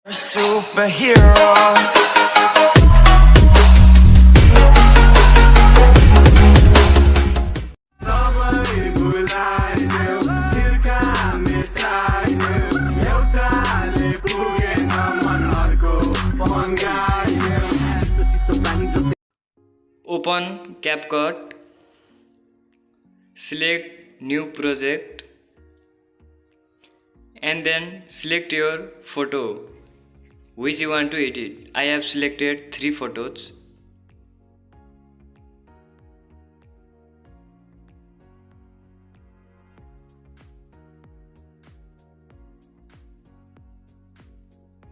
Superhero. Open CapCut, select new project and then select your photo which you want to edit. I have selected 3 photos.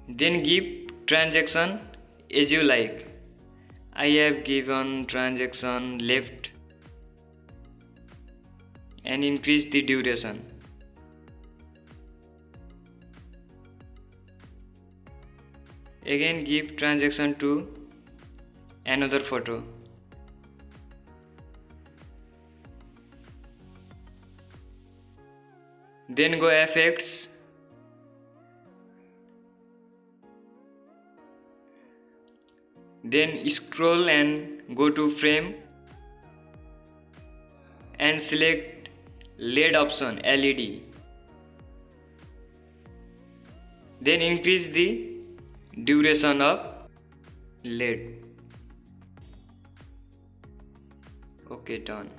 Then give transaction as you like. I have given transaction left and increase the duration. Again give transaction to another photo. Then go effects. Then scroll and go to frame and select LED option, LED. Then increase the duration of LED. Okay, done.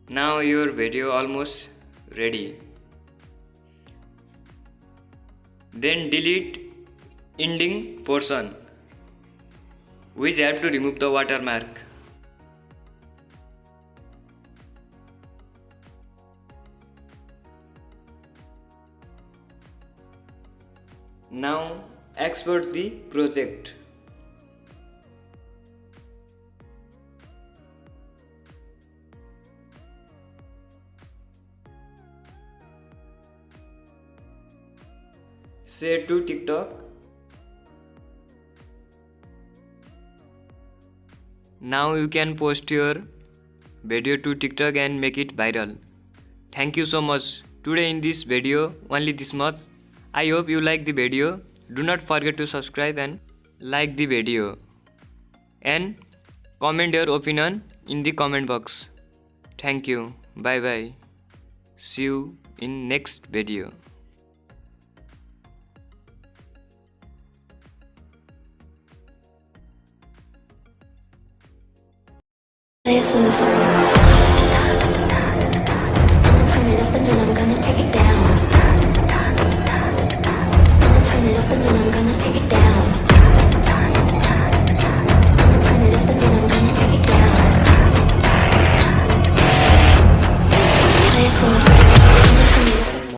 Now your video almost ready. Then delete ending portion, which have to remove the watermark. Now export the project. Share to TikTok. Now you can post your video to TikTok and make it viral. Thank you so much. Today in this video only this much. I hope you like the video. Do not forget to subscribe and like the video. And comment your opinion in the comment box. Thank you. Bye bye. See you in next video. Jesus. Turn it up and then I'm gonna take it down. Turn it up and then I'm gonna take it down. Turn it up and then I'm gonna take it down. Jesus.